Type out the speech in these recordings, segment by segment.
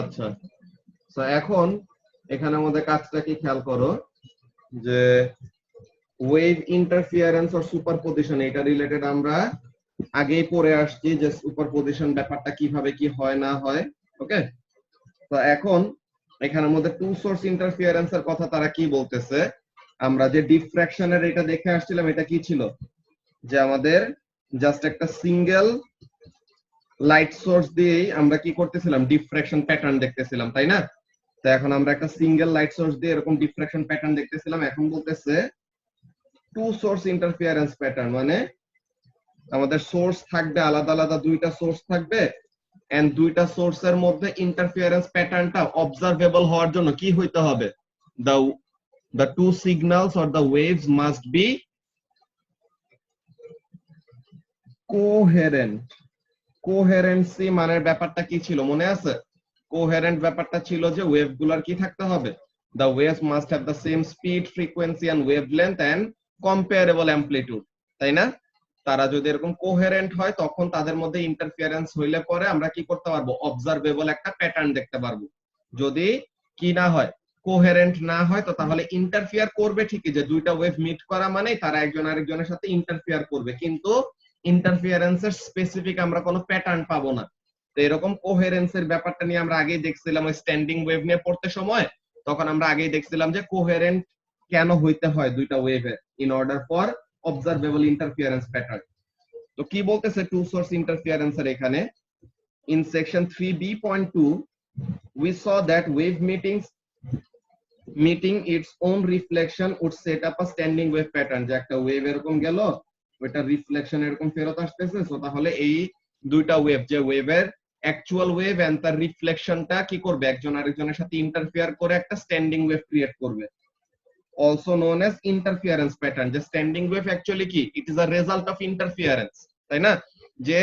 আচ্ছা, তো এখন এখানে আমাদের কাজটা কি খেয়াল করো, যে ওয়েভ ইন্টারফিয়ারেন্স আর সুপারপজিশন এটা রিলেটেড আমরা আগেই পড়ে আসছি, যে সুপারপজিশন ব্যাপারটা কিভাবে কি হয় না হয়। ওকে, তো এখন এখানের মধ্যে টু সোর্স ইন্টারফিয়ারেন্স এর কথা তারা কি বলতেছে, আমরা যে ডিফ্র্যাকশনের এটা দেখে আসছিলাম, এটা কি ছিল, যে আমাদের জাস্ট একটা সিঙ্গেল লাইট সোর্স দিয়েই আমরা কি করতেছিলাম, ডিফ্র্যাকশন প্যাটার্ন দেখতেছিলাম, তাই না? তো এখন আমরা একটা সিঙ্গেল লাইট সোর্স দিয়ে এরকম ডিফ্র্যাকশন প্যাটার্ন দেখতেছিলাম। এখন বলতেছে টু সোর্স ইন্টারফিয়ারেন্স প্যাটার্ন, মানে আমাদের সোর্স থাকবে আলাদা আলাদা, দুইটা সোর্স থাকবে, এন্ড দুইটা সোর্সের মধ্যে ইন্টারফিয়ারেন্স প্যাটার্নটা অবজারভেবল হওয়ার জন্য কি হইতে হবে, the the two signals or the waves must be coherent. কোহেরেন্সি মানের ব্যাপারটা কি ছিল মনে আছে? কোহেরেন্ট ব্যাপারটা ছিল যে ওয়েভ গুলার কি থাকতে হবে, the waves must have the same speed, frequency and wavelength and comparable amplitude, তাই না? তারা যদি এরকম কোহেরেন্ট হয় তখন তাদের মধ্যে ইন্টারফিয়ারেন্স হইলে পরে আমরা কি করতে পারবো, অবজারভেবল একটা প্যাটার্ন দেখতে পারবো। যদি কি না হয়, কোহেরেন্ট না হয়, তো তাহলে ইন্টারফিয়ার করবে ঠিকই, যে দুইটা ওয়েভ মিট করা মানে তারা একজন আরেকজনের সাথে ইন্টারফিয়ার করবে, কিন্তু ইন্টারফিয়ারেন্সের স্পেসিফিক আমরা কোনো প্যাটার্ন পাবো না। তো এরকম কোহেরেন্সের ব্যাপারটা নিয়ে আমরা আগেই দেখছিলাম ওই স্ট্যান্ডিং ওয়েভ নিয়ে পড়তে সময়, তখন আমরা আগেই দেখছিলাম যে কোহেরেন্ট কেন হইতে হয় দুইটা ওয়েভের, in order for observable interference pattern. তো কি বলতেছে টু সোর্স ইন্টারফিয়ারেন্স এর এখানে, in section 3b.2 we saw that wave meeting its own reflection would set up a standing wave pattern, যে একটা ওয়েভ এরকম গেল, ওটা রিফ্লেকশন এরকম ফেরত আসতেছে, তো তাহলে এই দুইটা ওয়েভ, যে ওয়েভের অ্যাকচুয়াল ওয়েভ এন্ড তার রিফ্লেকশনটা কি করবে, একজন আরেকজনের সাথে ইন্টারফিয়ার করে একটা স্ট্যান্ডিং ওয়েভ ক্রিয়েট করবে, also known as interference pattern। যে স্ট্যান্ডিং ওয়েভ অ্যাকচুয়ালি কি, it is a result of interference, তাই না? যে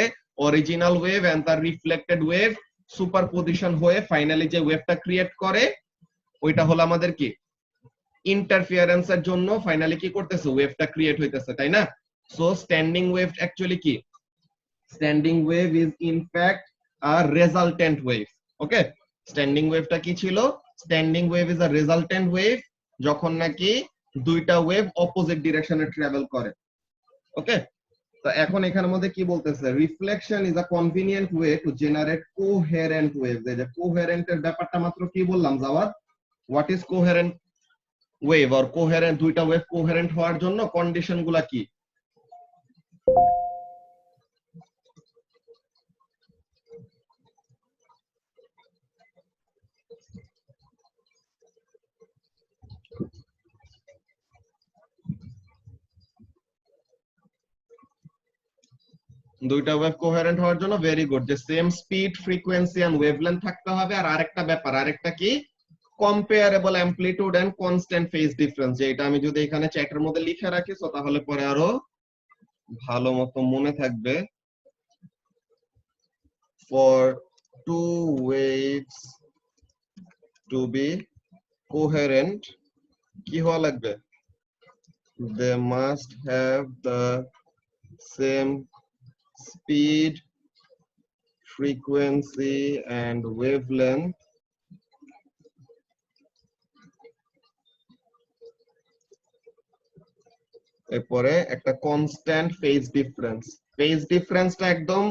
অরিজিনাল ওয়েভ এন্ড তার রিফ্লেক্টেড ওয়েভ সুপারপজিশন হয়ে ফাইনালি যে ওয়েভটা ক্রিয়েট করে, ওইটা হলো আমাদের কি, ইন্টারফিয়ারেন্সের জন্য ফাইনালি কি করতেছে, ওয়েভটা ক্রিয়েট হইতেছে, তাই না? সো স্ট্যান্ডিং ওয়েভ অ্যাকচুয়ালি কি, standing wave is in fact a resultant wave. Okay, standing ওয়েভটা কি ছিল, standing wave is a resultant wave যখন নাকি দুইটা ওয়েভ অপোজিট ডিরেকশনে ট্রাভেল করে। ওকে, তো এখন এখানের মধ্যে কি বলতেছে, reflection is a convenient way to generate coherent wave. এই যে কোহেরেন্ট এর ব্যাপারটা মাত্র কি বললাম Jawad, what is coherent wave or coherent, দুইটা ওয়েভ কোহেরেন্ট হওয়ার জন্য কন্ডিশন গুলা কি? দুইটা ওয়েভ কোহেরেন্ট হওয়ার জন্য ভেরি গুড, যে same speed, frequency and wavelength থাকতে হবে, আর আরেকটা ব্যাপার, আরেকটা কি, comparable amplitude and constant phase difference. যে এটা আমি যদি এখানে চ্যাটের মধ্যে লিখে রাখি, তো তাহলে পরে আরো ভালো মতো মনে থাকবে। For two waves to be coherent কি হওয়া লাগবে, they must have the same speed, frequency and wavelength এরপরে একটা কনস্ট্যান্ট ফেজ ডিফারেন্স। ফেজ ডিফারেন্সটা একদম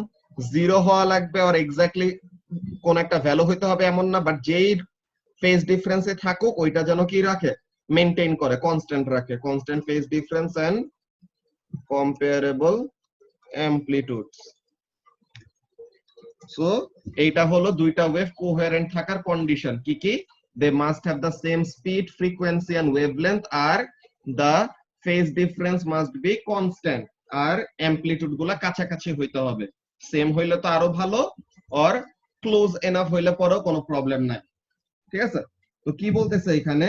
জিরো হওয়া লাগবে, আর এক্স্যাক্টলি কোন একটা ভ্যালু হইতে হবে এমন না, বাট যেই ফেজ ডিফারেন্সে থাকুক ওইটা যেন কি রাখে, মেইনটেইন করে, কনস্ট্যান্ট রাখে। Constant phase difference and comparable amplitudes. So এইটা হলো দুইটা ওয়েভ কোহেরেন্ট থাকার কন্ডিশন। কি কি, they must have the same speed, frequency and wavelength, আর the phase difference must be constant, আর অ্যামপ্লিটিউড গুলা কাছাকাছি হইতে হবে। সেম হইলে তো আরো ভালো, অর ক্লোজ এনাফ হইলে পরেও কোনো প্রবলেম নাই। ঠিক আছে, তো কি বলতেছে এখানে,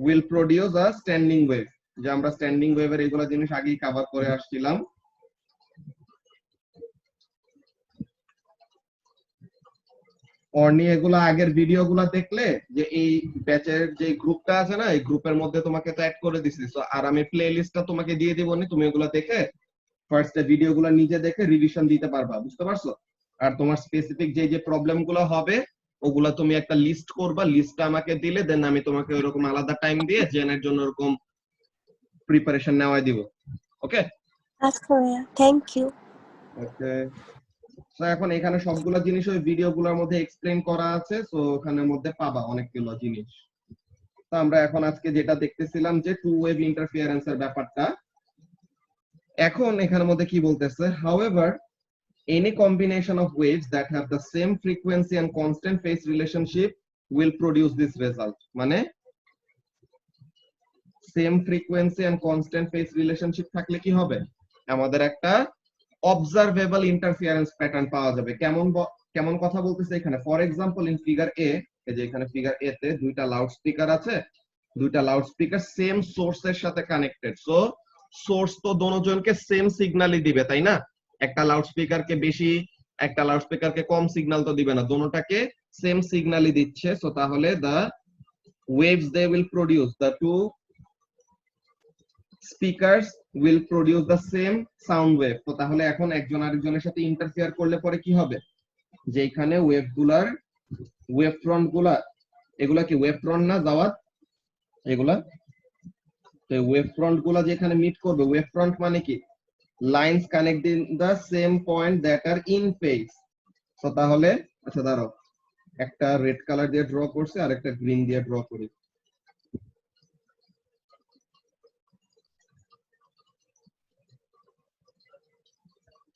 will produce a standing wave, যে আমরা স্ট্যান্ডিং ওয়েভের এইগুলা জিনিস আগেই কভার করে আসছিলাম। অর্নি এগুলা আগের ভিডিওগুলা দেখলে যে এই ব্যাচের যে গ্রুপটা আছে না, এই গ্রুপের মধ্যে তোমাকে তো অ্যাড করে দিছি। সো আর আমি প্লে লিস্টটা তোমাকে দিয়ে দিব নি, তুমি এগুলা দেখে ফার্স্টে ভিডিওগুলো নিজে দেখে রিভিশন দিতে পারবা, বুঝতে পারছো? আর তোমার স্পেসিফিক যে যে প্রবলেম গুলো হবে ওগুলা তুমি একটা লিস্ট করবা, লিস্টটা আমাকে দিলে দেন আমি তোমাকে ওইরকম আলাদা টাইম দিয়ে জেনের জন্য ওরকম প্রিপারেশন নেওয়াই দিব। ওকে আচ্ছা ভাইয়া, থ্যাংক ইউ। ওকে, তো এখন এখানে সবগুলা জিনিস ওই ভিডিওগুলোর মধ্যে এক্সপ্লেইন করা আছে, সো ওখানের মধ্যে পাবা অনেকগুলো জিনিস। তো আমরা এখন আজকে যেটা দেখতেছিলাম যে টু ওয়েভ ইন্টারফিয়ারেন্সের ব্যাপারটা, এখন এখানের মধ্যে কি বলতেছে, however any combination of waves that have the same frequency and constant phase relationship will produce this result। মানে same frequency and constant phase relationship থাকলে কি হবে, আমাদের একটা অবজারভেবল ইন্টারফিয়ারেন্স প্যাটার্ন পাওয়া যাবে। কেমন কথা বলতেছে এখানে, ফর এক্সাম্পল ইন ফিগার এ, এই যে এখানে ফিগার এ তে দুইটা লাউড স্পিকার আছে, দুইটা লাউড স্পিকার সেম সোর্সের সাথে কানেক্টেড। সো সোর্স তো দোনোজনকে সেম সিগন্যালই দিবে, তাই না? একটা লাউড স্পিকারকে বেশি, একটা লাউড স্পিকারকে কম সিগন্যাল তো দিবে না, দোনোটাকে সেম সিগন্যালই দিচ্ছে। সো তাহলে the waves they will produce, the two speakers will produce the same sound wave। তো তাহলে এখন একজন আরেকজনের সাথে ইন্টারফেয়ার করলে পরে কি হবে, যে এখানে ওয়েভ ফ্রন্ট গুলা, এগুলা কি ওয়েভ ফ্রন্ট না দাওয়াত, এগুলা তো ওয়েভ ফ্রন্ট গুলা যেখানে মিট করবে, ওয়েভ ফ্রন্ট মানে কি, lines connecting the same point that are in phase. তো তাহলে আচ্ছা দাঁড়াও, একটা রেড কালার দিয়ে ড্র করছে আর একটা গ্রিন দিয়ে ড্র করি।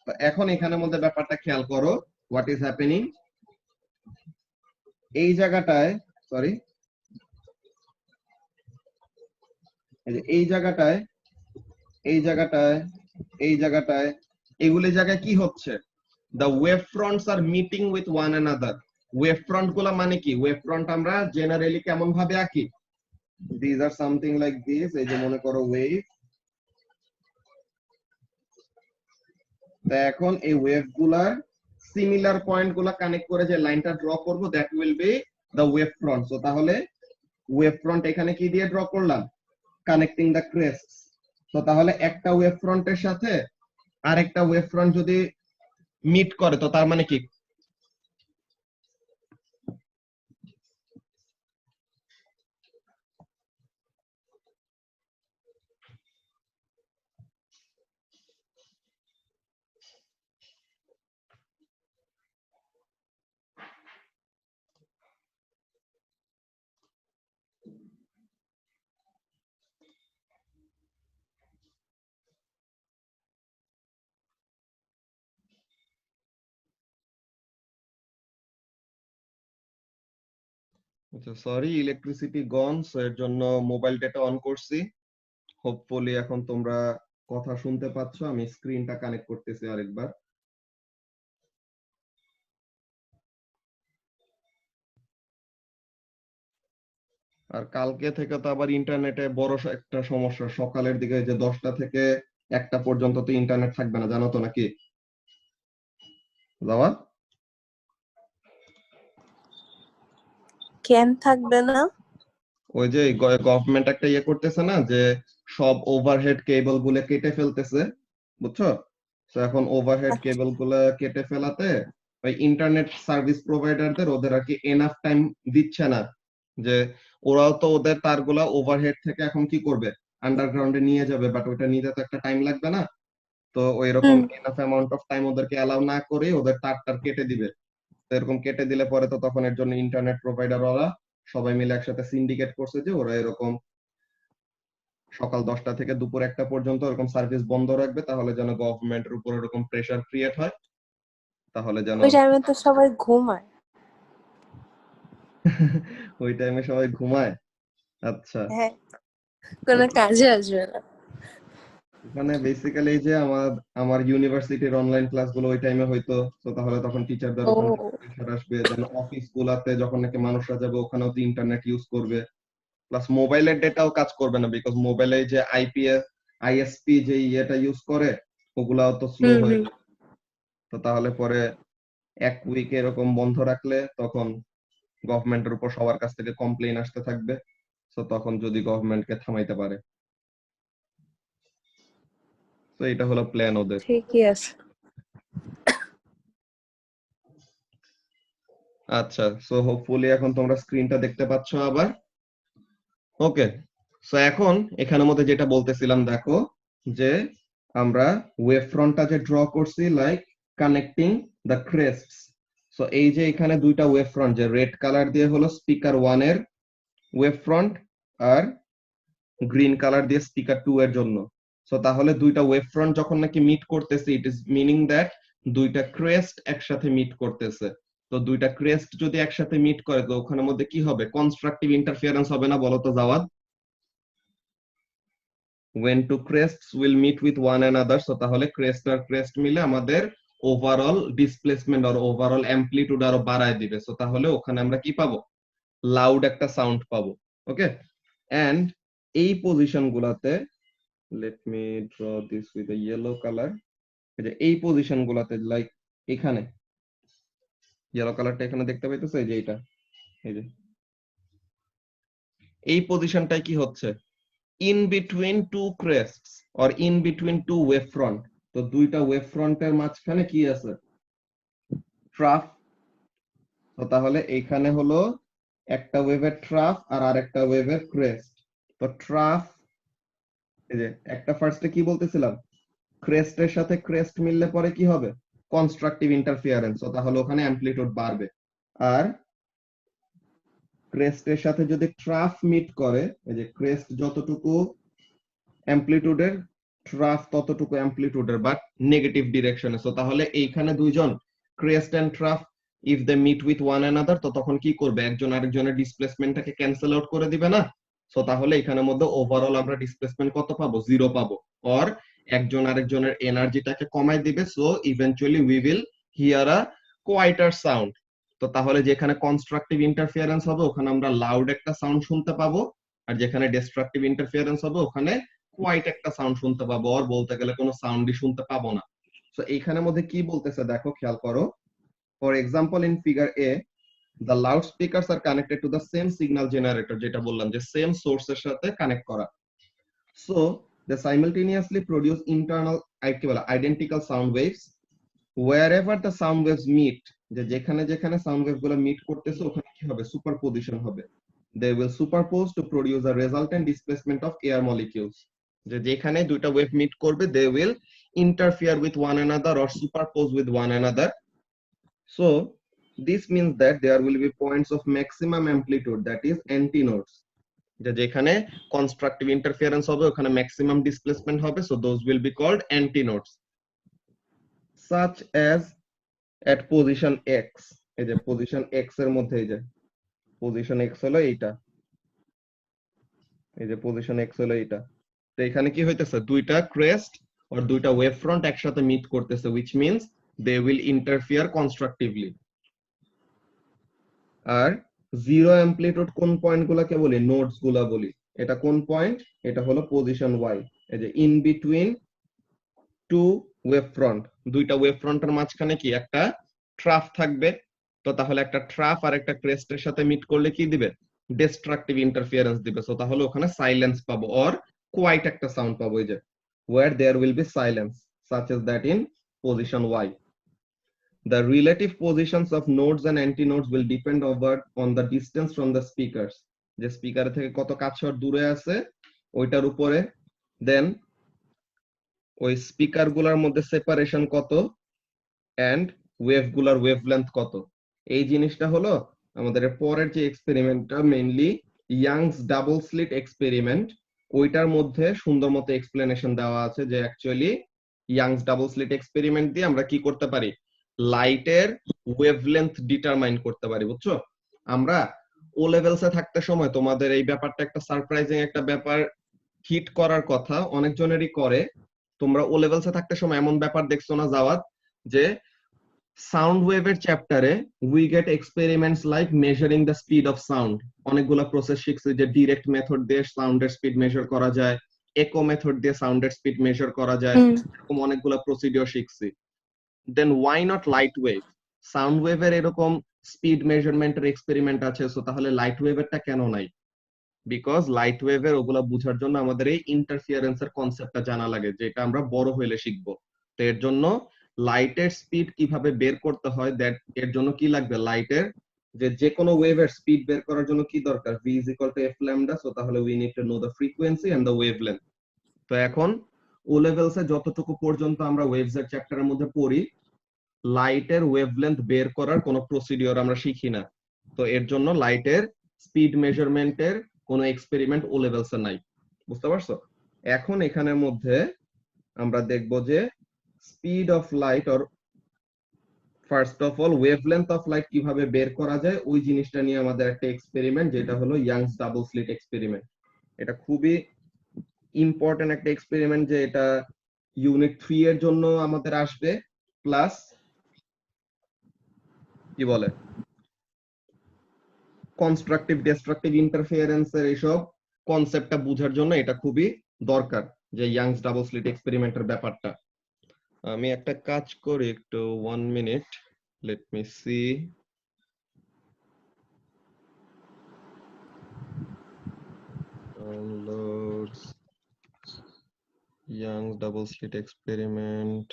তো এখন এখানের মধ্যে ব্যাপারটা খেয়াল করো, হোয়াট ইজ হ্যাপেনিং এই জায়গাটায়, সরি এই জায়গাটায়, এই জায়গাটায়, এই জায়গাটায়, এগুলি জায়গায় কি হচ্ছে, the wave fronts are meeting with one another। wave front গুলা মানে কি, wave front আমরা জেনারেলি কেমন ভাবে আঁকি, these are something like this। এই যে মনে করো ওয়েভ, তো এখন এই ওয়েভ গুলার সিমিলার পয়েন্ট গুলা কানেক্ট করে যে লাইনটা ড্র করব, that will be the wave front. So তাহলে ওয়েভ ফ্রন্ট এখানে কি দিয়ে ড্র করলাম, কানেক্টিং দ্য ক্রেস্ট। তো তাহলে একটা ওয়েভ ফ্রন্টের সাথে আরেকটা ওয়েভ ফ্রন্ট যদি মিট করে, তো তার মানে কি, আচ্ছা সরি ইলেকট্রিসিটি গন, সো এর জন্য মোবাইল ডেটা অন করছি। হোপফুলি এখন তোমরা কথা শুনতে পাচ্ছ, আমি স্ক্রিনটা কানেক্ট করতেছি আরেকবার। আর কালকে থেকে তো আবার ইন্টারনেটে বড় একটা সমস্যা, সকালের দিকে যে 10টা থেকে 1টা পর্যন্ত তো ইন্টারনেট থাকবে না, জানো তো নাকি জাওয়াদ? কেন থাকবে না? ওই যে গভর্নমেন্ট একটা ইয়ে করতেছে না, যে সব ওভারহেড কেবল গুলো কেটে ফেলতেছে, বুঝছো? তো এখন ওভারহেড কেবল গুলো কেটে ফেলাতে ওই ইন্টারনেট সার্ভিস প্রোভাইডারদের ওদের আর কি এনাফ টাইম দিচ্ছে না, যে ওরাও তো ওদের তারগুলা ওভারহেড থেকে এখন কি করবে, আন্ডারগ্রাউন্ডে নিয়ে যাবে, বাট ওটা নিতে তো একটা টাইম লাগবে না। তো ওই রকম এনাফ অ্যামাউন্ট অফ টাইম ওদেরকে অ্যালাউ না করে ওদের তার কেটে দিবে। তো এরকম কেটে দিলে পরে তো তখন এর জন্য ইন্টারনেট প্রোভাইডার ওরা সবাই মিলে একসাথে সিন্ডিকেট করছে যে ওরা এরকম সকাল 10টা থেকে দুপুর 1টা পর্যন্ত এরকম সার্ভিস বন্ধ রাখবে, তাহলে যেন গভর্নমেন্টের উপর এরকম প্রেসার ক্রিয়েট হয়, তাহলে যেন ওই টাইমে তো সবাই ঘুমায়। ওই টাইমে সবাই ঘুমায়। আচ্ছা হ্যাঁ, কোনো কাজে আসবে না। মানে বেসিক্যালি যে আমার ইউনিভার্সিটির অনলাইন ক্লাসগুলো ওই টাইমে হয়তো, তো তাহলে তখন টিচারদের ও উপর প্রেসার আসবে, দেন অফিস গুলাতে যখন নাকি মানুষরা যাবে ওখানেও তো ইন্টারনেট ইউজ করবে, প্লাস মোবাইলের ডেটাও কাজ করবে না, বিকজ মোবাইলে যে আইপিএস আইএসপি যে ইয়েটা ইউজ করে ওগুলাও তো স্লো হয়ে যাবে। তো তাহলে পরে এক উইক এরকম বন্ধ রাখলে তখন গভর্নমেন্টের উপর সবার কাছ থেকে কমপ্লেইন আসতে থাকবে, তো তখন যদি গভর্নমেন্টকে থামাইতে পারে। তো এটা হলো প্ল্যান ওদের। ঠিকই আছে। আচ্ছা, সো হোপফুলি এখন তোমরা স্ক্রিনটা দেখতে পাচ্ছ আবার। ওকে, সো এখন এখানের মধ্যে যেটা বলতেছিলাম দেখো, যে আমরা ওয়েভ ফ্রন্টটা যে ড্র করছি লাইক কানেক্টিং দ্য ক্রেস্টস। সো এই যে এখানে দুইটা ওয়েভ ফ্রন্ট, যে রেড কালার দিয়ে হলো স্পিকার 1 এর ওয়েভ ফ্রন্ট আর গ্রিন কালার দিয়ে স্পিকার 2 এর জন্য। সো তাহলে দুইটা ওয়েভ ফ্রন্ট যখন নাকি মিট করতেছে, ইট ইজ মিনিং দ্যাট দুইটা ক্রেস্ট একসাথে মিট করতেছে। তো দুইটা ক্রেস্ট যদি একসাথে মিট করে তো ওখানের মধ্যে কি হবে? কনস্ট্রাকটিভ ইন্টারফিয়ারেন্স হবে না, বলো তো Javad? when two crests will meet with one another, so তাহলে ক্রেস্ট আর ক্রেস্ট মিলে আমাদের ওভারঅল ডিসপ্লেসমেন্ট আর ওভারঅল অ্যামপ্লিটিউড আরো বাড়ায় দিবে। সো তাহলে ওখানে আমরা কি পাবো? লাউড একটা সাউন্ড পাবো। ওকে, এন্ড এই পজিশন গুলাতে, let me draw this with a yellow colour, এই পজিশন গুলাতে লাইক এখানে ইয়েলো কালারটা এখানে দেখতে পাইতেছো, এই যে এইটা, এই যে এই পজিশনটাই কি হচ্ছে? In between two crests or in between two wave front. তো দুইটা ওয়েভ ফ্রন্টের মাঝখানে কি আছে? ট্রাফ। তো তাহলে এইখানে হলো একটা ওয়েভের ট্রাফ আর আরেকটা ওয়েভের ক্রেস্ট। তো ট্রাফ, এই যে একটা ফার্স্টে কি বলতেছিলাম, ক্রেস্টের সাথে ক্রেস্ট মিললে পরে কি হবে? Constructive interference. তো তাহলে ওখানে অ্যামপ্লিটিউড বাড়বে। আর ক্রেস্টের সাথে যদি ট্রাফ মিট করে, এই যে ক্রেস্ট যতটুকু অ্যামপ্লিটিউডের, ট্রাফ ততটুকু অ্যামপ্লিটিউডের, বাট নেগেটিভ ডিরেকশনে। সো তাহলে এইখানে দুইজন crest and trough if they meet with one another, তো তখন কি করবে? একজন আরেকজনের ডিসপ্লেসমেন্টটাকে ক্যান্সেল আউট করে দিবে না? সো তাহলে এখানের মধ্যে ওভারঅল আমরা ডিসপ্লেসমেন্ট কত পাবো? 0 পাবো। অর একজন আরেকজনের এনার্জিটাকে কমাই দিবে। So eventually we will hear a quieter sound. তো তাহলে যেখানে কনস্ট্রাকটিভ ইন্টারফিয়ারেন্স হবে ওখানে আমরা লাউড একটা সাউন্ড শুনতে পাবো, আর যেখানে ডিস্ট্রাকটিভ ইন্টারফিয়ারেন্স হবে ওখানে কোয়াইট একটা সাউন্ড শুনতে পাবো, আর বলতে গেলে কোনো সাউন্ডই শুনতে পাবো না। সো এইখানের মধ্যে কি বলতেছে দেখো, খেয়াল করো। For example in figure A, the loudspeakers are connected to the same signal generator, যেটা বললাম যে সেম সোর্সের সাথে কানেক্ট করা। So they simultaneously produce internal কি বলে identical sound waves wherever the sound waves meet, যে যেখানে যেখানে সাউন্ড ওয়েভ গুলো মিট করতেছে ওখানে কি হবে? সুপারপোজিশন হবে। they will superpose to produce a resultant displacement of air molecules, যে যেখানে দুইটা ওয়েভ মিট করবে they will interfere with one another or superpose with one another. So this means that there will be points of maximum amplitude, that is antinodes, যে যেখানে constructive interference হবে ওখানে maximum displacement হবে। So those will be called antinodes, such as at position x। এই যে position x এর মধ্যে, এই যে পজিশন x হলো এইটা, এই যে পজিশন x হলো এইটা। তো এখানে কি হইতেছে? দুইটা ক্রেস্ট আর দুইটা ওয়েভ ফ্রন্ট একসাথে মিট করতেছে, which means they will interfere constructively। আর জিরো অ্যামপ্লিটিউড কোন পয়েন্ট গুলাকে বলি? নোডস গুলা বলি। এটা কোন পয়েন্ট? এটা হলো পজিশন y। এই যে in between two wave front, দুইটা ওয়েভ ফ্রন্টের মাঝখানে কি একটা ট্রাফ থাকবে। তো তাহলে একটা ট্রাফ আর একটা ক্রেস্টের সাথে মিট করলে কি দিবে? ডিস্ট্রাকটিভ ইন্টারফিয়ারেন্স দিবে। সো তাহলে ওখানে সাইলেন্স পাবো, অর কোয়াইট একটা সাউন্ড পাবো, এই যে where there will be silence, such as that in position y। The relative positions of nodes and antinodes will depend on the distance from the speakers, যে speaker থেকে কত কাছে আর দূরে আছে ওইটার উপরে, দেন ওই স্পিকার গুলার মধ্যে সেপারেশন কত, এন্ড ওয়েভ গুলার ওয়েভলেন্থ কত। এই জিনিসটা হলো আমাদের পরের যে এক্সপেরিমেন্টটা, mainly Young's double slit experiment, ওইটার মধ্যে সুন্দর মতো এক্সপ্লেনেশন দেওয়া আছে যে actually Young's double slit experiment দিয়ে আমরা কি করতে পারি? লাইটের ওয়েভলেন্থ ডিটারমাইন করতে পারি, বুঝছো? আমরা ও লেভেলসে থাকতে সময় তোমাদের এই ব্যাপারটা একটা সারপ্রাইজিং একটা ব্যাপার হিট করার কথা, অনেকজনেরই করে। তোমরা ও লেভেলসে থাকতে সময় এমন ব্যাপার দেখছো না জাওয়াদ, যে সাউন্ড ওয়েভের চ্যাপ্টারে we get experiments like measuring the speed of sound. অনেকগুলো প্রসেস শিখছি, যে ডিরেক্ট মেথড দিয়ে সাউন্ডের স্পিড মেজার করা যায়, একো মেথড দিয়ে সাউন্ডের স্পিড মেজার করা যায়, এরকম অনেকগুলো প্রসিডিওর শিখছি। Then why not light wave? Sound ওয়েভের এরকম স্পিড মেজারমেন্টের এক্সপেরিমেন্ট আছে, সো তাহলে লাইট ওয়েভেরটা কেন নাই? বিকজ লাইট ওয়েভের ওগুলা বোঝার জন্য আমাদের এই ইন্টারফিয়ারেন্সের কনসেপ্টটা জানা লাগে, যেটা আমরা বড় হইলে শিখবো। তো এর জন্য লাইটের স্পিড কিভাবে বের করতে হয়, দ্যাট এর জন্য কি লাগবে, লাইটের যে কোনো ওয়েভের স্পিড বের করার জন্য কি দরকার, v is equal to f lambda, so তাহলে we need to know the frequency and the wavelength। তো এখন ও লেভেলসে যতটুকু পর্যন্ত আমরা ওয়েভস এর চ্যাপ্টারের মধ্যে পড়ি, লাইটের ওয়েভলেন্থ বের করার কোনো প্রসিডিওর আমরা শিখি না। তো এর জন্য লাইটের স্পিড মেজারমেন্টের কোনো এক্সপেরিমেন্ট ও লেভেলসে নাই, বুঝতে পারছো? এখন এখানের মধ্যে আমরা দেখব যে speed of light or first of all wavelength of light কিভাবে বের করা যায়, ওই জিনিসটা নিয়ে আমাদের একটা এক্সপেরিমেন্ট, যেটা হলো ইয়াংস ডাবল স্লিট এক্সপেরিমেন্ট। এটা খুবই ইম্পর্টেন্ট একটা এক্সপেরিমেন্ট, যে এটা ইউনিট 3 এর জন্য আমাদের আসবে, প্লাস কি বলে কনস্ট্রাকটিভ ডিস্ট্রাকটিভ ইন্টারফিয়ারেন্সের এইসব কনসেপ্টটা বোঝার জন্য এটা খুবই দরকার, যে ইয়াংস ডাবল স্লিট এক্সপেরিমেন্টের ব্যাপারটা। আমি একটা কাজ করি, একটু 1 minute, let me see. Downloads Young's double slit experiment.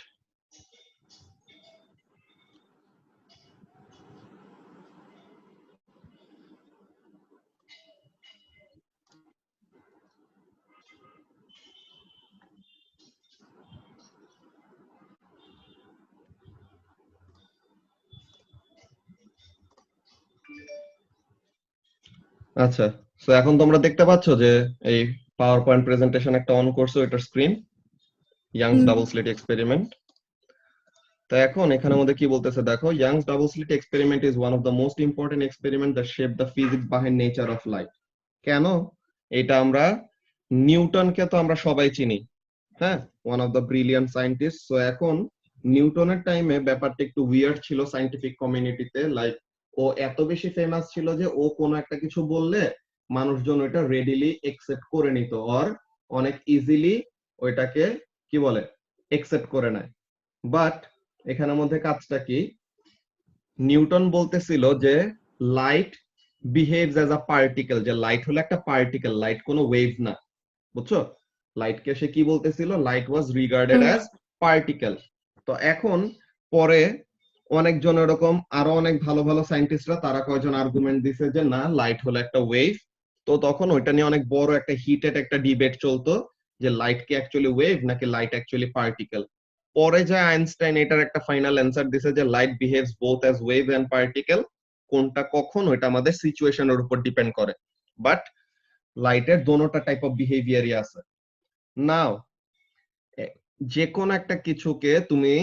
আচ্ছা, তো এখন তোমরা দেখতে পাচ্ছ যে এই পাওয়ার পয়েন্ট প্রেজেন্টেশন একটা অন করছো, এটার screen Young's double slit experiment. তো এখন এখানের মধ্যে কি বলতেছে দেখো, Young's double slit experiment is one of the most important experiment that shape the physics behind nature of light. কেন? এটা আমরা নিউটনকে তো আমরা সবাই চিনি, হ্যাঁ, one of the brilliant scientist. So এখন নিউটনের টাইমে ব্যাপারটা একটু উইয়ার্ড ছিল সায়েন্টিফিক কমিউনিটিতে, লাইক ও এত বেশি ফেমাস ছিল যে ও কোনো একটা কিছু বললে মানুষজন ওইটা রেডিলি একসেপ্ট করে নিত, আর অনেক ইজিলি ওইটাকে কি বলে একসেপ্ট করে নেয়। বাট এখানের মধ্যে কাজটা কি, নিউটন বলতেছিল যে light behaves as a particle, যে লাইট হলো একটা পার্টিকেল, লাইট কোনো ওয়েভ না, বুঝছো? লাইটকে সে কি বলতেছিল, লাইট ওয়াজ রিগার্ডেড অ্যাজ পার্টিকেল। তো এখন পরে অনেকজন এরকম আরো অনেক ভালো ভালো সায়েন্টিস্টরা তারা কয়েকজন আর্গুমেন্ট দিছে যে না, লাইট হলো একটা ওয়েভ। তো তখন ওইটা নিয়ে অনেক বড় একটা হিটেড একটা ডিবেট চলতো, যে লাইট কি অ্যাকচুয়ালি ওয়েভ নাকি লাইট অ্যাকচুয়ালি পার্টিকেল। পরে যে আইনস্টাইন এটার একটা ফাইনাল অ্যান্সার দিছে যে light behaves both as wave and particle. কোনটা কখন ওইটা আমাদের সিচুয়েশনের উপর ডিপেন্ড করে, বাট লাইটের দোনোটা টাইপ অফ বিহেভিয়ারই আছে। নাও যে কোন একটা কিছুকে তুমি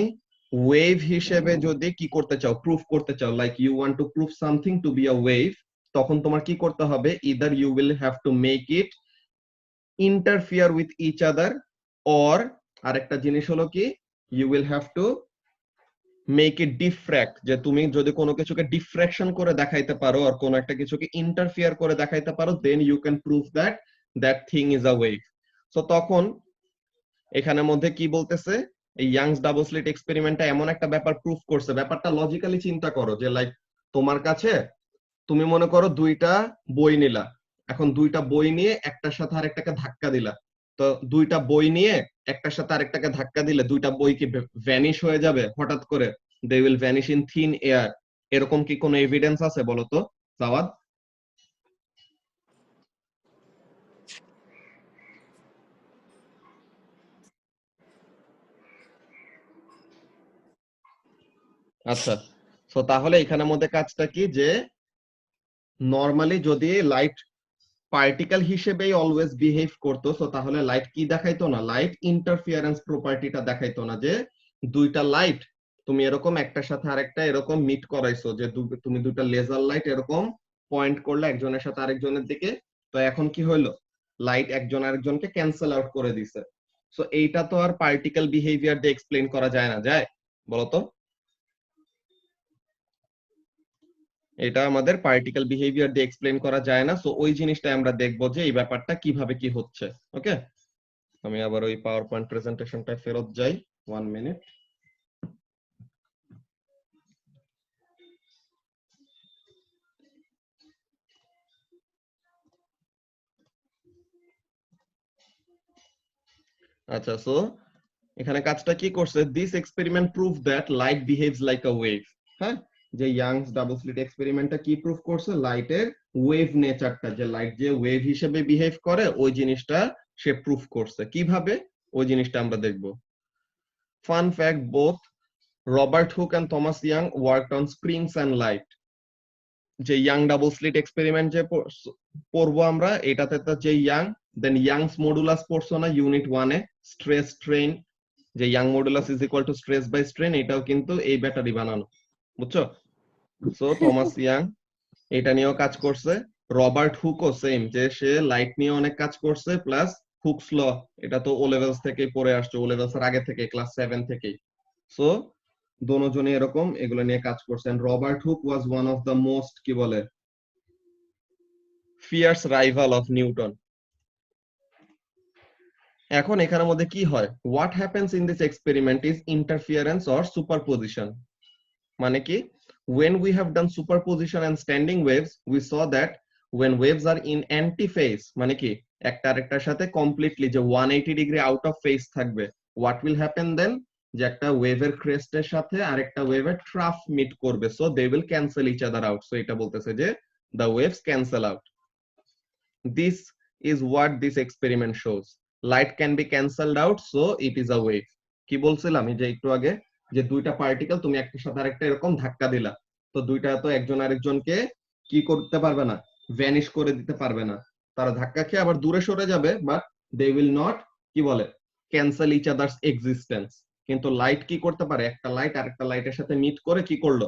ওয়েভ হিসেবে যদি কি করতে চাও, প্রুফ করতে চাও, like you want to prove something to be a wave, তখন তোমার কি করতে হবে, either you will have to make it interfere with each other, or আরেকটা জিনিস হলো কি, you will have to make it diffract, যে তুমি যদি কোনো কিছুকে ডিফ্রাকশন করে দেখাইতে পারো আর কোনো একটা কিছুকে ইন্টারফিয়ার করে দেখাইতে পারো, then you can prove that that thing is a wave. So তখন এখানের মধ্যে কি বলতেছে, এই ইয়াংস ডাবল স্লিট এক্সপেরিমেন্টটা এমন একটা ব্যাপার প্রুফ করছে, ব্যাপারটা লজিক্যালি চিন্তা করো, যে লাইক তোমার কাছে তুমি মনে করো দুইটা বই নিলা, এখন দুইটা বই নিয়ে একটার সাথে আরেকটাকে ধাক্কা দিলা, তো দুইটা বই নিয়ে একটার সাথে আরেকটাকে ধাক্কা দিলে দুইটা বই কি ভ্যানিশ হয়ে যাবে হঠাৎ করে? They will vanish in thin air. এরকম কি কোনো এভিডেন্স আছে বলো তো জাওয়াদ? আচ্ছা, তো তাহলে এখানের মধ্যে কাজটা কি, যে নরমালি যদি লাইট পার্টিকেল হিসেবেই অলওয়েজ বিহেভ করতো, সো তাহলে লাইট কি দেখাইতো না, লাইট ইন্টারফিয়ারেন্স প্রপার্টিটা দেখাইতো না, যে দুইটা লাইট তুমি এরকম একটার সাথে আরেকটা এরকম মিট করাইছো, যে তুমি দুইটা লেজার লাইট এরকম পয়েন্ট করলে একজনের সাথে আরেকজনের দিকে, তো এখন কি হইলো, লাইট একজন আরেকজনকে ক্যান্সেল আউট করে দিছে। সো এইটা তো আর পার্টিকেল বিহেভিয়ার দিয়ে এক্সপ্লেইন করা যায় না, যায় বলতো? এটা আমাদের পার্টিকেল বিহেভিয়ার দিয়ে এক্সপ্লেইন করা যায় না। সো ওই জিনিসটা আমরা দেখবো যে এই ব্যাপারটা কিভাবে কি হচ্ছে। ওকে, আমি আবার ওই পাওয়ার পয়েন্ট প্রেজেন্টেশনটা ফেরত যাই, 1 মিনিট। আচ্ছা, সো এখানে কাজটা কি করছে, this experiment prove that light behaves like a wave. হ্যাঁ, যে ইয়াংস ডাবল স্লিট এক্সপেরিমেন্টটা কি প্রুভ করছে, লাইটের ওয়েভ নেচারটা, যে লাইট যে ওয়েভ হিসেবে বিহেভ করে ওই জিনিসটা সে প্রুভ করছে। কিভাবে ওই জিনিসটা আমরা দেখব। Fun fact, both Robert Hooke and Thomas Young worked on springs and light. যে ইয়াং ডাবল স্লিট এক্সপেরিমেন্ট যে পড়বো আমরা, এটাতে তো যে ইয়াং, দেন ইয়াংস মডুলাস পড়ছো না ইউনিট 1 এ, স্ট্রেস স্ট্রেইন, যে Young modulus is equal to stress by strain, এটাও কিন্তু এই ব্যাটারি বানানো, বুঝছো? সো থমাস ইয়াং এটা নিয়েও কাজ করছে। রবার্ট হুকও সেম, যে সে লাইট নিয়ে অনেক কাজ করছে, প্লাস হুকস ল, এটা তো ও লেভেলস থেকেই পড়ে আসছে, ও লেভেলস এর আগে থেকে, ক্লাস 7 থেকেই। সো দোনোজনে এরকম এগুলো নিয়ে কাজ করছেন। Robert Hooke was one of the most, কি বলে, ফিয়ার্স রাইভাল অফ নিউটন। এখন এখানের মধ্যে কি হয়, what happens in this experiment is interference or superposition. মানে কি, when we have done superposition and standing waves we saw that when waves are in anti-phase, মানে কি একটা আরেকটার সাথে কমপ্লিটলি যে 180 ডিগ্রি আউট অফ ফেজ থাকবে, what will happen then, যে একটা ওয়েভের ক্রেস্টের সাথে আরেকটা ওয়েভের ট্রাফ মিট করবে, so they will cancel each other out, so এটা বলতেছে যে the waves cancel out. This is what this experiment shows, light can be cancelled out, so it is a wave. কি বলছিলাম এই যে একটু আগে, যে দুইটা পার্টিকেল তুমি একটার সাথে আরেকটা এরকম ধাক্কা দিলা, তো দুইটা তো একজন আরেকজনকে কি করতে পারবে না, ভ্যানিশ করে দিতে পারবে না, তারা ধাক্কা খেয়ে আবার দূরে সরে যাবে, বাট দে উইল নট, কি বলে, ক্যান্সেল ইচ আদার্স এক্সিস্টেন্স। কিন্তু লাইট কি করতে পারে, একটা লাইট আরেকটা লাইটের সাথে মিট করে কি করলো,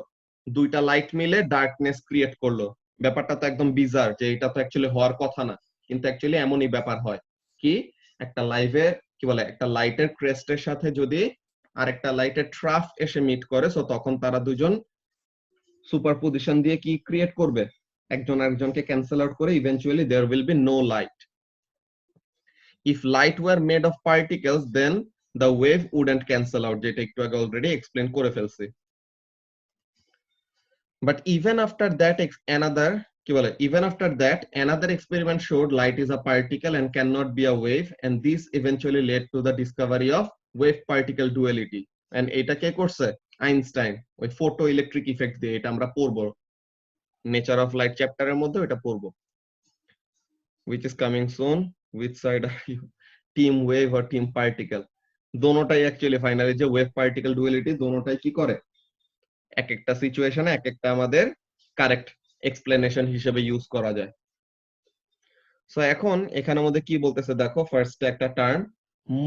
দুইটা লাইট মিলে ডার্কনেস ক্রিয়েট করলো। ব্যাপারটা তো একদম বিজার, যে এটা তো অ্যাকচুয়ালি হওয়ার কথা না, কিন্তু অ্যাকচুয়ালি এমনই ব্যাপার হয়। কি, একটা লাইভে, কি বলে, একটা লাইটের ক্রেস্টের সাথে যদি আরেকটা লাইটের ট্রাফ এসে মিট করে, সো তখন তারা দুজন সুপারপোজিশন দিয়ে কি ক্রিয়েট করবে, একজন আরেকজনকে ক্যান্সেল আউট করে eventually there will be no light. If light were made of particles then the wave wouldn't cancel out, যেটা একটু আগে অলরেডি এক্সপ্লেন করে ফেলছি। But even after that, even after that, another experiment showed light is a particle and cannot be a wave, and this eventually led to the discovery of wave-particle duality. And এটা কে করছে, Einstein, ওই photo electric effect দিয়ে। এটা আমরা পড়বো nature of light চ্যাপ্টারের মধ্যে, এটা পড়বো। Which is coming soon. Which side are you, team wave or team particle? দোনোটাই অ্যাকচুয়ালি ফাইনালি যে ওয়েভ পার্টিকেল ডুয়ালিটি, দোনোটাই কি করে, এক একটা সিচুয়েশনে এক একটা আমাদের কারেক্ট এক্সপ্লেনেশন হিসেবে ইউজ করা যায়। সো এখন এখানের মধ্যে কি বলতেছে দেখো, ফার্স্ট একটা টার্ম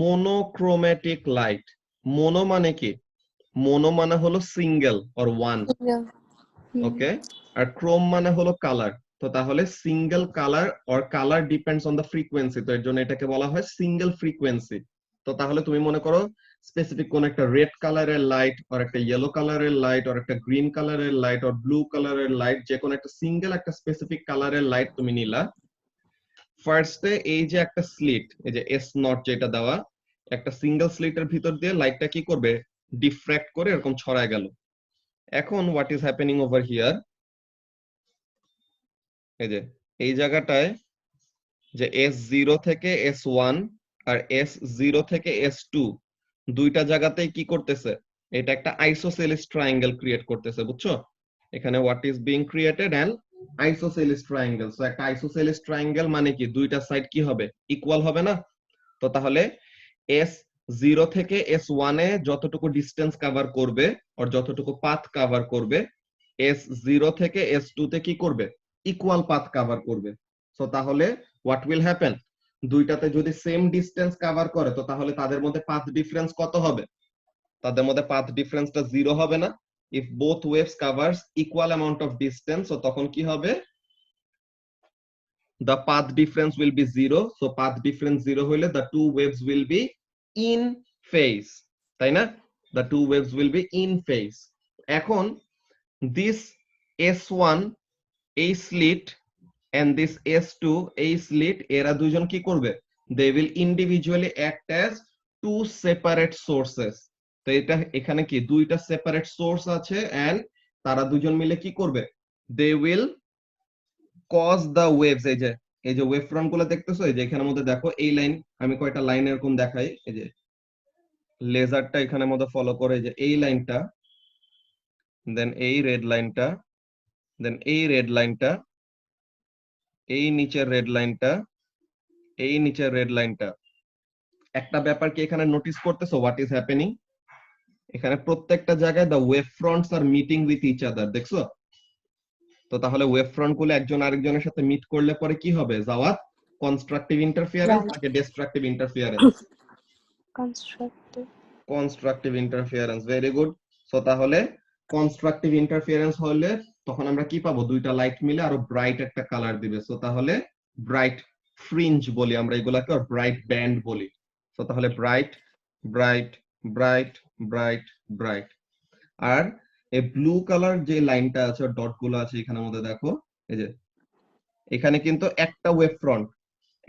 মোনোক্রোমেটিক লাইট। মোনো মানে কি, মোনো মানে হলো সিঙ্গেল অর ওয়ান, ওকে, আর ক্রোম মানে হলো কালার। তো তাহলে single colour or colour depends on the frequency, তো এর জন্য এটাকে বলা হয় সিঙ্গেল ফ্রিকোয়েন্সি। তো তাহলে তুমি মনে করো স্পেসিফিক কোন একটা রেড কালারের লাইট অর একটা ইয়েলো কালারের লাইট অর একটা গ্রিন কালারের লাইট অর ব্লু কালারের লাইট, যে কোনো একটা সিঙ্গেল একটা স্পেসিফিক কালারের লাইট তুমি নিলা। ফার্স্টে এই যে একটা স্লিট, এই যে এস নট যেটা দেওয়া, একটা সিঙ্গেল স্লিটের ভিতর দিয়ে লাইটটা কি করবে, ডিফ্র্যাক্ট করে এরকম ছড়ায় গেল। এখন what is happening over here, এই যে এই জায়গাটায় যে S0 থেকে S1 আর S0 থেকে S2 দুইটা জায়গাতেই কি করতেছে, এটা একটা আইসোসেলিস ট্রায়াঙ্গেল ক্রিয়েট করতেছে, বুঝছো? এখানে what is being created an isosceles triangle. So একটা আইসোসেলিস ট্রায়াঙ্গেল মানে কি, দুইটা সাইড কি হবে, ইকুয়াল হবে না? তো তাহলে S0 থেকে S1 এ যতটুকু ডিসটেন্স কভার করবে আর যতটুকু পাথ কভার করবে, S0 থেকে S2 তে কি করবে, ইকুয়াল পাথ কভার করবে। সো তাহলে হোয়াট উইল হ্যাপেন, দুইটাতে যদি সেম ডিসটেন্স কভার করে, তো তাহলে তাদের মধ্যে পাথ ডিফারেন্স কত হবে, তাদের মধ্যে পাথ ডিফারেন্সটা 0 হবে না? If both waves covers equal amount of distance, so তখন কি হবে, the path difference will be 0, so path difference 0 হইলে the two waves will be in phase, তাই না? The two waves will be in phase. এখন this S1 এই slit and this S2 এই slit, এরা দুইজন কি করবে, they will individually act as two separate sources. তো এটা এখানে কি দুইটা সেপারেট সোর্স আছে, and তারা দুজন মিলে কি করবে, they will cause the waves, এই যে এই যে ওয়েভ ফ্রন্ট গুলো দেখতেছো, এই যে এখানের মধ্যে দেখো এই লাইন, আমি কয়টা লাইন এরকম দেখাই, এই যে লেজারটা এখানের মধ্যে ফলো করে, যে এই লাইনটা, দেন এই রেড লাইনটা, দেন এই রেড লাইনটা, এই নিচের রেড লাইনটা, এই নিচের রেড লাইনটা। একটা ব্যাপার কি এখানে নোটিস করতেছো, হোয়াট ইজ হ্যাপেনিং? এখানে প্রত্যেকটা জায়গায় the wave fronts are meeting with each other, দেখছো? তো তাহলে ওয়েভ ফ্রন্ট গুলো একজন আরেকজনের সাথে মিট করলে পরে কি হবে জাওয়াত? Constructive interference Right. নাকি destructive interference? Constructive. Constructive interference, very good. So তাহলে কনস্ট্রাকটিভ ইন্টারফিয়ারেন্স হলে তখন আমরা কি পাবো? দুইটা লাইট মিলে আরো ব্রাইট একটা কালার দিবে। সো তাহলে ব্রাইট ফ্রিঞ্জ বলি আমরা এগুলাকে, আর ব্রাইট ব্যান্ড বলি। সো তাহলে bright bright bright bright bright. আর এই ব্লু কালার যে লাইনটা আছে, ডট গুলো আছে এখানের মধ্যে দেখো, এই যে এখানে কিন্তু একটা ওয়েভ ফ্রন্ট,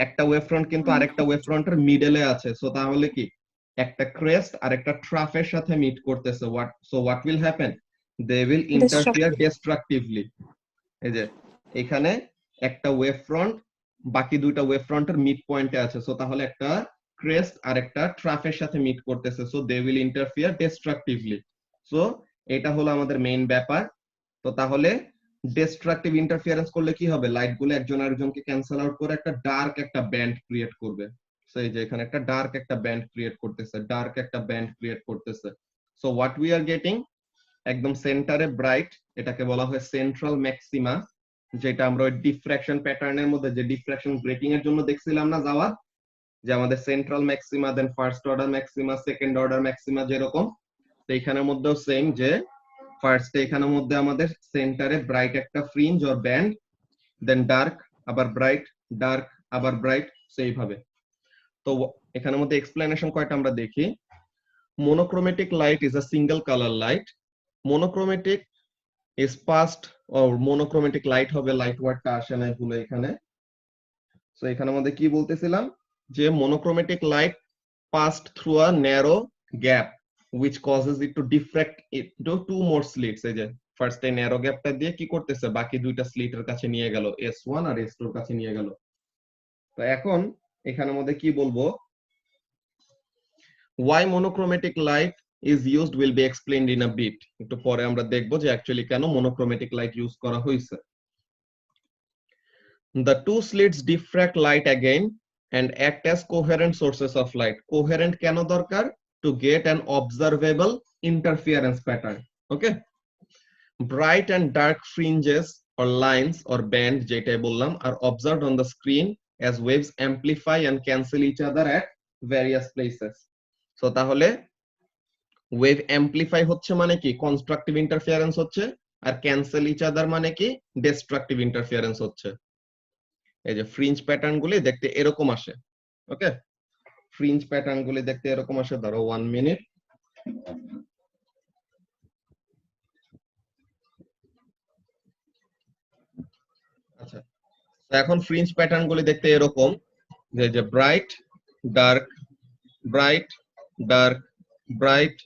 একটা ওয়েভ ফ্রন্ট কিন্তু আরেকটা ওয়েভ ফ্রন্টের মিডলে আছে। সো তাহলে কি একটা ক্রেস্ট আর একটা ট্রাফের সাথে মিট করতেছে। What will happen? They will interfere destructively. এই যে এখানে একটা ওয়েভ ফ্রন্ট বাকি দুইটা ওয়েভ ফ্রন্টের মিড পয়েন্টে আছে। সো তাহলে একটা ক্রেস্ট আর একটা ট্রাফের সাথে মিট করতেছে। So they will interfere destructively. So এটা হলো আমাদের মেইন ব্যাপার। তো তাহলে ডিস্ট্রাকটিভ ইন্টারফিয়ারেন্স করলে কি হবে? লাইট গুলো একজন আরেকজনকে ক্যান্সেল আউট করে একটা ডার্ক একটা ব্যান্ড ক্রিয়েট করবে। সো এই যে এখানে একটা ডার্ক একটা ব্যান্ড ক্রিয়েট করতেছে, ডার্ক একটা ব্যান্ড ক্রিয়েট করতেছে। So what we are getting, একদম সেন্টারে ব্রাইট, এটাকে বলা হয় সেন্ট্রাল ম্যাক্সিমা, যেটা আমরা ওই ডিফ্র্যাকশন প্যাটার্নের মধ্যে যে ডিফ্র্যাকশন ব্রেকিং এর জন্য দেখছিলাম না যাওয়াত, যে আমাদের central maxima, then first order maxima, second order maxima যেরকম, তো এখানের মধ্যেও সেম, যে ফার্স্টে এখানের মধ্যে আমাদের সেন্টারে ব্রাইট একটা fringe or band, then dark আবার ব্রাইট, ডার্ক আবার ব্রাইট, সেইভাবে। তো এখানের মধ্যে এক্সপ্লেনেশন কয়টা আমরা দেখি। Monochromatic light is a single colour light. Monochromatic is passed, or monochromatic light হবে, লাইট ওয়ার্ডটা আসে না ভুলে এখানে। সো এখানের মধ্যে কি বলতেছিলাম, যে monochromatic light passed through a narrow gap which causes it to diffract into two more slits। এই যে ফার্স্ট এই ন্যারো গ্যাপটা দিয়ে কি করতেছে, বাকি দুইটা স্লিটের কাছে নিয়ে গেল, S1 আর S2 এর কাছে নিয়ে গেল। তো এখন এখানের মধ্যে কি বলবো, why monochromatic light is used will be explained in a bit। একটু পরে আমরা দেখবো যে অ্যাকচুয়ালি কেন monochromatic light ইউজ করা হয়েছে। The two slits diffract light again and act as coherent sources of light। Coherent কেন দরকার? To get an observable interference pattern। Okay, bright and dark fringes or lines or band যেটাই বললাম are observed on the screen as waves amplify and cancel each other at various places। So তাহলে wave amplify হচ্ছে মানে কি? Constructive interference হচ্ছে। আর cancel each other মানে কি? Destructive interference হচ্ছে। এই যে ফ্রিঞ্জ প্যাটার্ন গুলি দেখতে এরকম আসে। ওকে, ফ্রিঞ্জ প্যাটার্ন গুলি দেখতে এরকম আসে। ধরো 1 মিনিট। আচ্ছা, এখন ফ্রিঞ্জ প্যাটার্ন গুলি দেখতে এরকম, যে bright dark bright dark bright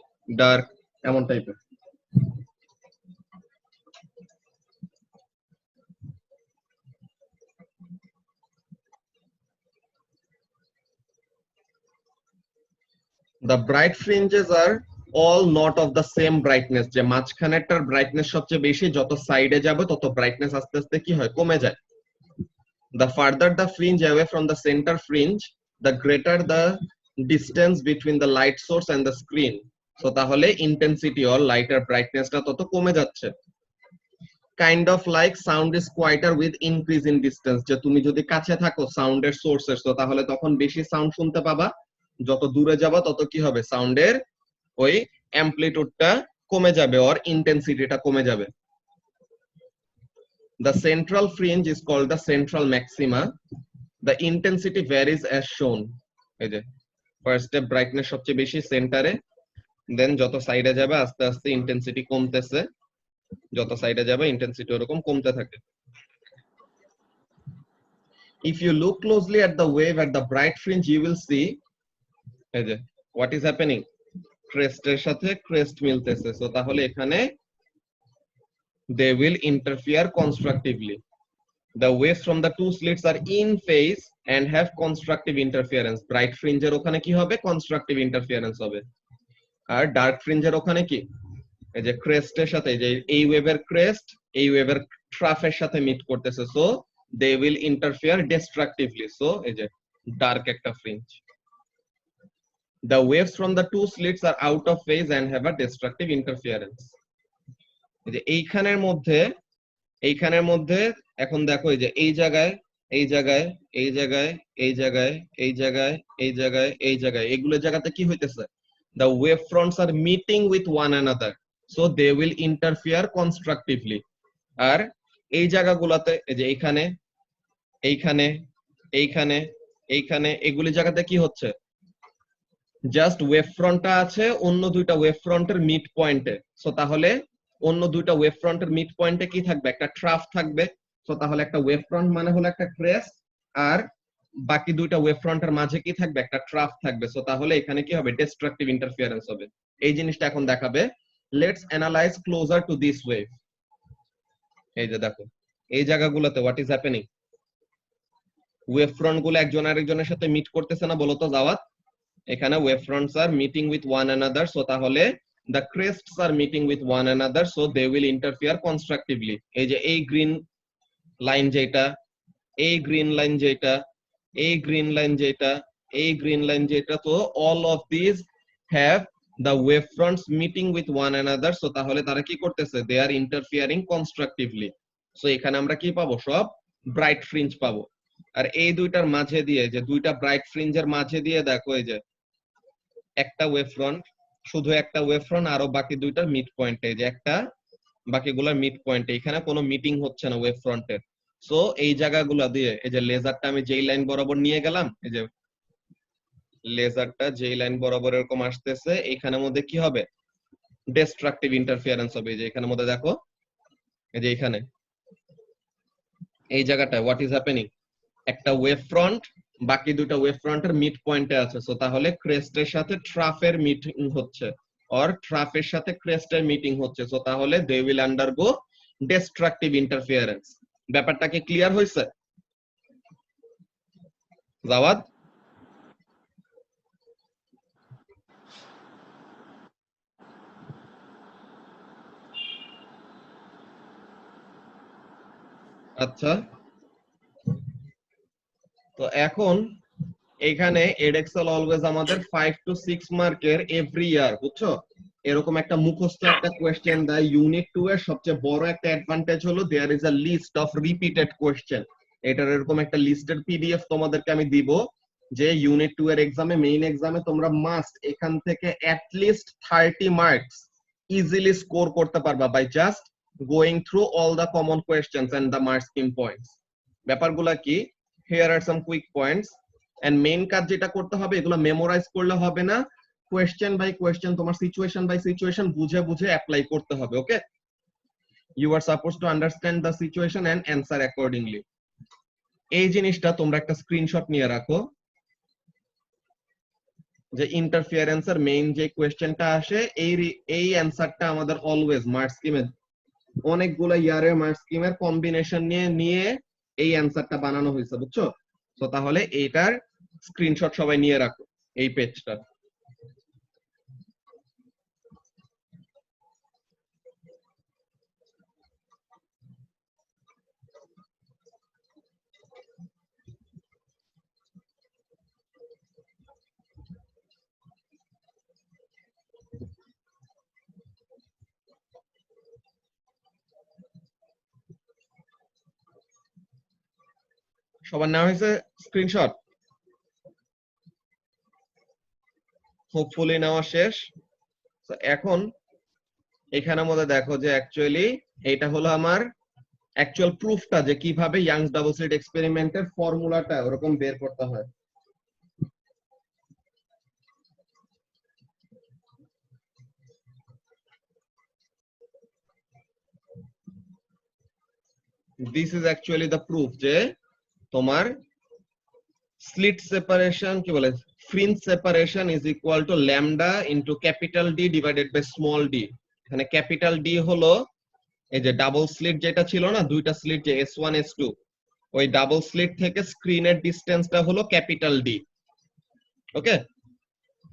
dark, এমন টাইপের। The bright fringes are all not of the same brightness। যে মাঝখানেরটার ব্রাইটনেস সবচেয়ে বেশি, যত সাইডে যাবে তত ব্রাইটনেস আস্তে আস্তে কি হয়? কমে যায়। The farther the fringe away from the center fringe, the greater the distance between the light source and the screen। So তাহলে intensity or lighter brightnessটা তত কমে যাচ্ছে। Kind of like sound is quieter with increase in distance। যে তুমি যদি কাছে থাকো সাউন্ডের সোর্সের, তো তাহলে তখন বেশি সাউন্ড শুনতে পাবা। যত দূরে যাবা তত কি হবে? সাউন্ডের ওই অ্যামপ্লিটিউডটা কমে যাবে, অর ইন্টেন্সিটিটা কমে যাবে। The central fringe is called the central maxima। The intensity varies as shown। এই যে ফার্স্ট স্টেপ ব্রাইটনেস সবচেয়ে বেশি সেন্টারে, দেন যত সাইডে যাবে আস্তে আস্তে ইন্টেন্সিটি কমতেছে, যত সাইডে যাবে ইন্টেন্সিটি ওরকম কমতে থাকে। If you look closely at the wave at the bright fringe, you will see এই যে what is happening, ক্রেস্টের সাথে ক্রেস্ট মিলতেছে। সো তাহলে এখানে they will interfere constructively। the waves from the two slits are in phase and have constructive interference. bright fringe এর ওখানে কি হবে, constructive interference হবে। আর dark fringe এর ওখানে কি, এই যে ক্রেস্ট এর সাথে, যে এই ওয়েভের ক্রেস্ট এই ওয়েভের ট্রাফের সাথে মিট করতেছে, so they will interfere destructively, so এই যে ডার্ক একটা fringe. The waves from the two slits are out of phase and have a destructive interference. এই যে এইখানের মধ্যে এখন দেখো এই যে এই জায়গায় এই জায়গায় এই জায়গায় এই জায়গায় এই জায়গায় এই জায়গায় এই জায়গায় এগুলো জায়গাতে কি হইতেছে, the wave fronts are meeting with one another, so they will interfere constructively. আর এই জায়গাগুলোতে এই যে এইখানে এইখানে এইখানে এইখানে এগুলি জায়গাতে কি হচ্ছে, জাস্ট ওয়েভ ফ্রন্টটা আছে অন্য দুইটা ওয়েভ ফ্রন্টের মিড পয়েন্টে, সো তাহলে অন্য দুইটা ওয়েভ ফ্রন্টের মিড পয়েন্টে কি থাকবে, একটা ট্রাফ থাকবে, সো তাহলে একটা ওয়েভ ফ্রন্ট মানে হলো একটা ক্রেস্ট, আর বাকি দুইটা ওয়েভ ফ্রন্টের মাঝে কি থাকবে, একটা ট্রাফ থাকবে, সো তাহলে এখানে কি হবে, ডিস্ট্রাকটিভ ইন্টারফিয়ারেন্স হবে। এই জিনিসটা এখন দেখাবে। Let's analyse closer to this wave. এই যে দেখো এই জায়গাগুলোতে what is happening, wave front গুলো একজন আরেকজনের সাথে মিট করতেছে না, বলো তো জাওয়াত? এখানে wave fronts are meeting with one another, so তাহলে the crests are meeting with one another, so they will interfere constructively. এই যে এই গ্রিন লাইন যেটা, এই গ্রিন লাইন যেটা, এই গ্রিন লাইন যেটা, এই গ্রিন লাইন যেটা, তো all of these have the wave fronts meeting with one another, so তাহলে তারা কি করতেছে, they are interfering constructively. so এখানে আমরা কি পাবো, সব ব্রাইট ফ্রিঞ্জ পাবো। আর এই দুইটার মাঝে দিয়ে, যে দুইটা ব্রাইট ফ্রিঞ্জের মাঝে দিয়ে দেখো এই যে একটা ওয়েভ ফ্রন্ট, শুধু একটা ওয়েভ ফ্রন্ট, আরো বাকি দুইটার মিড পয়েন্টে, যে একটা বাকিগুলোর মিড পয়েন্টে, এখানে কোনো মিটিং হচ্ছে না ওয়েভ ফ্রন্টের, সো এই জায়গাগুলো দিয়ে এই যে লেজারটা আমি যেই লাইন বরাবর নিয়ে গেলাম, এই যে লেজারটা যেই লাইন বরাবর এরকম আসতেছে, এইখানের মধ্যে কি হবে, ডিস্ট্রাকটিভ ইন্টারফিয়ারেন্স হবে। এই যে এখানের মধ্যে দেখো এই যে এখানে এই জায়গাটা হোয়াট ইজ হ্যাপেনিং, একটা ওয়েভ ফ্রন্ট বাকি দুটো ওয়েভ ফ্রন্টের মিড পয়েন্টে আছে, সো তাহলে ক্রেস্টের সাথে ট্রাফের মিটিং হচ্ছে, অর ট্রাফের সাথে ক্রেস্টের মিটিং হচ্ছে, সো তাহলে they will undergo destructive interference. ব্যাপারটা কি ক্লিয়ার হইছে জাওয়াদ? আচ্ছা, তো এখন এখানে এডএক্সএল অলওয়েজ আমাদের 5 to 6 মার্কের এভরি ইয়ার, বুঝছো, এরকম একটা মুখস্থ একটা কোয়েশ্চেন দেয়। ইউনিট 2 এর সবচেয়ে বড় একটা অ্যাডভান্টেজ হলো there is a list of repeated question. এটার এরকম একটা লিস্টের পিডিএফ তোমাদেরকে আমি দিব, যে ইউনিট 2 এর এক্সামে, মেইন এক্সামে তোমরা মাস্ট এখান থেকে at least 30 marks easily score করতে পারবা by just going through all the common questions and the marking points. ব্যাপারগুলো কি, here are some quick points. And main কাজ যেটা করতে হবে, এগুলো মেমোরাইজ করলে হবে না, কোয়েশ্চেন বাই কোয়েশ্চেন তোমার সিচুয়েশন বাই সিচুয়েশন বুঝে বুঝে অ্যাপ্লাই করতে হবে। Okay, you are supposed to understand the situation and answer accordingly. এই জিনিসটা তোমরা একটা স্ক্রিনশট নিয়ে রাখো, যে ইন্টারফিয়ারেন্সের মেইন যে কোয়েশ্চেনটা আসে, এই অ্যান্সারটা আমাদের অলওয়েজ মার্ক স্কিমে অনেকগুলো ইয়ারের মার্ক স্কিমের কম্বিনেশন নিয়ে এই অ্যান্সারটা বানানো হয়েছে, বুঝছো? তো তাহলে এইটার স্ক্রিনশট সবাই নিয়ে রাখো, এই পেজটা। সবার নেওয়া হয়েছে স্ক্রিনশট? হোপফুলি নেওয়া শেষ। এখন এখানের মধ্যে দেখো যে অ্যাকচুয়ালি এটা হলো আমার অ্যাকচুয়াল প্রুফটা, যে কিভাবে ইয়াংস ডাবল স্লিট এক্সপেরিমেন্টের ফর্মুলাটা ওরকম বের করতে হয়। This is actually the proof, যে তোমার স্লিট সেপারেশন কি বলে, fringe separation is equal to lambda into capital D divided by small D. এখানে ক্যাপিটাল ডি হলো এই যে ডাবল স্লিট যেটা ছিল না, দুইটা স্লিট যে S1 S2, ওই ডাবল স্লিট থেকে স্ক্রিনের ডিসটেন্সটা হলো ক্যাপিটাল ডি। ওকে,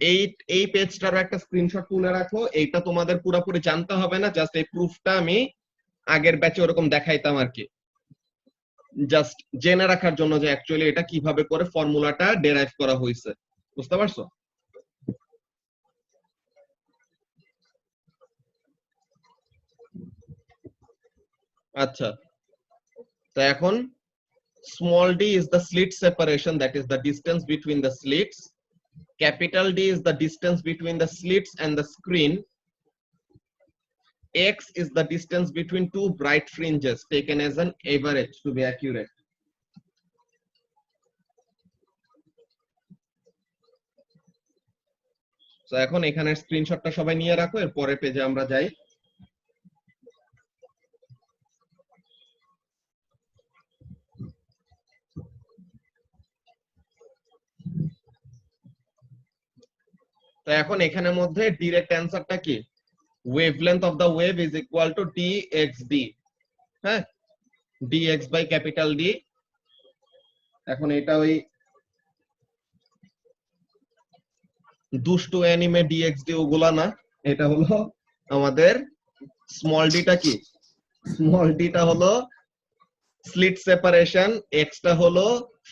এই এই পেজটার একটা স্ক্রিনশট তুলে রাখো। এইটা তোমাদের পুরোপুরি জানতে হবে না, জাস্ট এই প্রুফটা আমি আগের ব্যাচে ওরকম দেখাইতাম আর কি, জাস্ট জেনে রাখার জন্য যে অ্যাকচুয়ালি এটা কিভাবে করে ফর্মুলাটা ডেরাইভ করা হয়েছে। বুঝতে পারছো? আচ্ছা, তো এখন small d is the slit separation, that is the distance between the slits. Capital D is the distance between the slits and the screen. X is the distance between two bright fringes taken as an average to be accurate. তো এখন এখানের স্ক্রিনশটটা সবাই নিয়ে রাখো, এর পরের পেজে আমরা যাই। তো এখন এখানের মধ্যে ডিরেক্ট অ্যানসারটা কি? Wavelength of the wave is equal to dxd। হ্যাঁ, dx বাই ক্যাপিটাল ডি। এখন এটা ওই দুষ্টু অ্যানিমে ডিএক্সডি ওগুলা না, এটা হলো আমাদের স্মল ডিটা কি? স্মল ডিটা হলো স্লিট সেপারেশন, এক্সটা হলো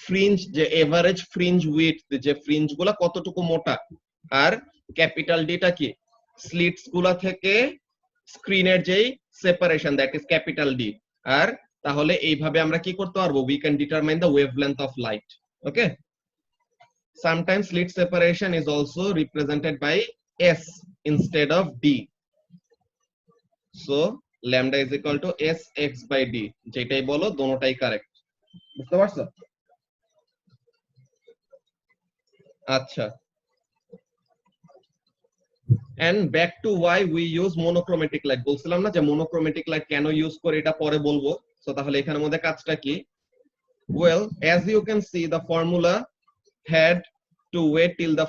ফ্রিঞ্জ, যে এভারেজ ফ্রিঞ্জ উইডথ, যে ফ্রিঞ্জ গুলা কতটুকু মোটা, আর ক্যাপিটাল ডিটা কি? স্লিটস গুলা থেকে স্ক্রিনের যেই separation, that is capital D. আর তাহলে এইভাবে আমরা কি করতে পারবো? We can determine the wavelength of light. Okay, sometimes slit separation is also represented by s instead of d, so lambda is equal to sx by d, যেটাই বলো দোনোটাই কারেক্ট। বুঝতে পারছো? আচ্ছা, and back to why we use monochromatic light। বলছিলাম না যে monochromatic light কেন ইউজ করি, এটা পরে বলবো। সো তাহলে এখানের মধ্যে কাজটা কি? well, as you can see, the formula had to wait till the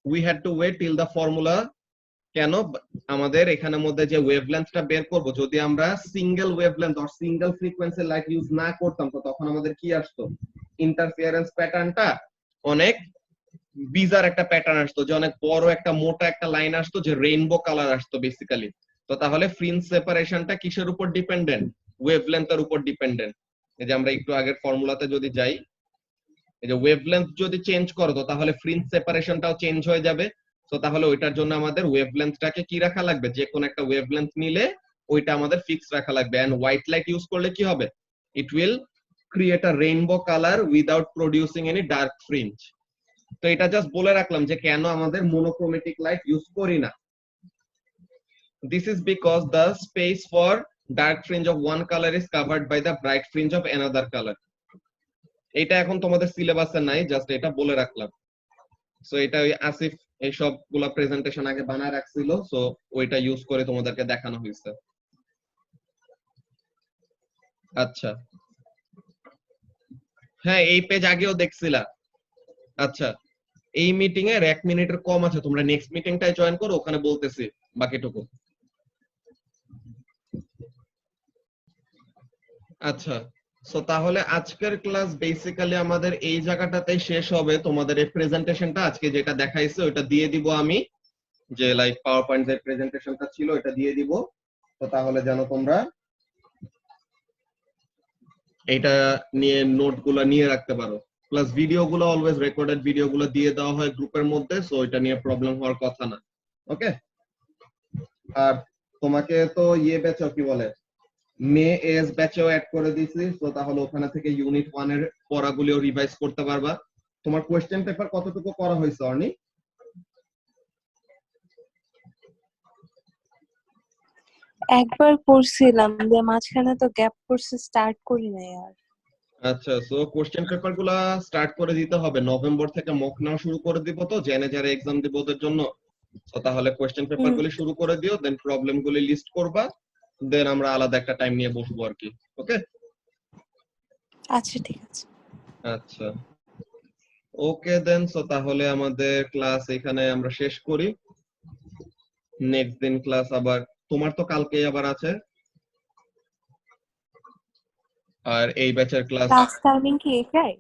we had to wait till the formula। কেন? আমাদের এখানের মধ্যে যে ওয়েভলেন্থটা বের করব, যদি আমরা single wavelength or single frequency light use না করতাম, তো তখন আমাদের কি আসতো? ইন্টারফিয়ারেন্স প্যাটার্নটা অনেক বিজার একটা প্যাটার্ন আসতো, যে অনেক বড় একটা মোটা একটা লাইন আসতো, যে রেইনবো কালার আসতো বেসিক্যালি। তো তাহলে ফ্রিঞ্জ সেপারেশনটা কিসের উপর ডিপেন্ডেন্ট? ওয়েভলেন্থের উপর ডিপেন্ডেন্ট। এই যে আমরা একটু আগের ফর্মুলাতে যদি যাই, এই যে ওয়েভলেন্থ যদি চেঞ্জ করো, তো তাহলে ফ্রিঞ্জ সেপারেশনটাও চেঞ্জ হয়ে যাবে। তো তাহলে ওইটার জন্য আমাদের ওয়েভলেন্থটাকে কি রাখা লাগবে? যে কোন একটা ওয়েভলেন্থ নিলে ওইটা আমাদের ফিক্স রাখা লাগবে। এন্ড হোয়াইট লাইট ইউজ করলে কি হবে? It will create a rainbow colour without producing any dark fringe. তো এটা জাস্ট বলে রাখলাম যে কেন আমাদের মোনোক্রোমেটিক লাইট ইউজ করি না। This is because the space for dark fringe of one colour is covered by the bright fringe of another colour. এটা এখন তোমাদের সিলেবাসে নাই, জাস্ট এটা বলে রাখলাম। সো এটা ওই আসিফ এই সবগুলা প্রেজেন্টেশন আগে বানায় রাখছিল, সো ওইটা ইউজ করে তোমাদেরকে দেখানো হয়েছে। আচ্ছা, হ্যাঁ এই পেজ আগেও দেখছিলা। আচ্ছা, এই মিটিং এর 1 মিনিটের কম আছে, তোমরা নেক্সট মিটিংটাই জয়েন করো, ওখানে বলতেছি বাকিটুকু। আচ্ছা, সো তাহলে আজকের ক্লাস বেসিক্যালি আমাদের এই জায়গাটাতেই শেষ হবে। তোমাদের এই প্রেজেন্টেশনটা আজকে যেটা দেখাইছে ওটা দিয়ে দিব আমি, যে লাইক পাওয়ার পয়েন্ট যে প্রেজেন্টেশনটা ছিল এটা দিয়ে দিব। তো তাহলে যেন তোমরা এটা নিয়ে নোটগুলো নিয়ে রাখতে পারো। প্লাস ভিডিওগুলো অলওয়েজ রেকর্ডেড ভিডিওগুলো দিয়ে দেওয়া হয় গ্রুপের মধ্যে, সো এটা নিয়ে প্রবলেম হওয়ার কথা না। ওকে, আর তোমাকে তো ইয়ে ব্যাচও কি বলে মে এস ব্যাচেও অ্যাড করে দিয়েছি, তো তাহলে ওখানে থেকে ইউনিট 1 এর পড়াগুলিও রিভাইজ করতে পারবা। তোমার কোশ্চেন পেপার কতটুকু করা হয়েছে অর্নি? একবার পড়ছিলাম, যে মাঝখানে তো গ্যাপ পড়ছে, স্টার্ট করি নাই আর। আচ্ছা, সো কোশ্চেন পেপার গুলা স্টার্ট করে দিতে হবে। নভেম্বর থেকে মক নেওয়া শুরু করে দিব, তো জেনে যারা এক্সাম দিব ওদের জন্য। তো তাহলে কোশ্চেন পেপার গুলি শুরু করে দিও, দেন প্রবলেম গুলি লিস্ট করবা, দেন আমরা আলাদা একটা টাইম নিয়ে বসবো আর কি। ওকে, আচ্ছা ঠিক আছে। আচ্ছা, ওকে দেন। সো তাহলে আমাদের ক্লাস এখানে আমরা শেষ করি। নেক্সট দিন ক্লাস আবার, তোমার তো কালকে আবার আছে। আর এই ব্যাচের ক্লাস ক্লাস টাইমিং কি এটাই?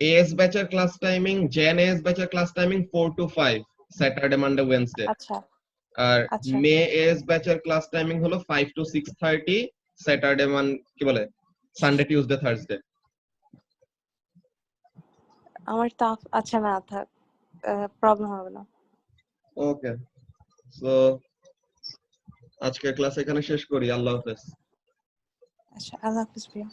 এএস ব্যাচের ক্লাস টাইমিং, জেন এএস ব্যাচের class timing 4 to 5 Saturday Monday Wednesday. আচ্ছা আর আচ্ছা। মে এএস ব্যাচের ক্লাস টাইমিং হলো 5 to 6:30 স্যাটারডে কি বলে সানডে টিউসডে থার্সডে। আমার তো আচ্ছা না থাক, প্রবলেম হবে না। ওকে, সো আজকের ক্লাস এখানে শেষ করি। আল্লাহ হাফেজ। আচ্ছা, আল্লাহ হাফিজ ভাইয়া।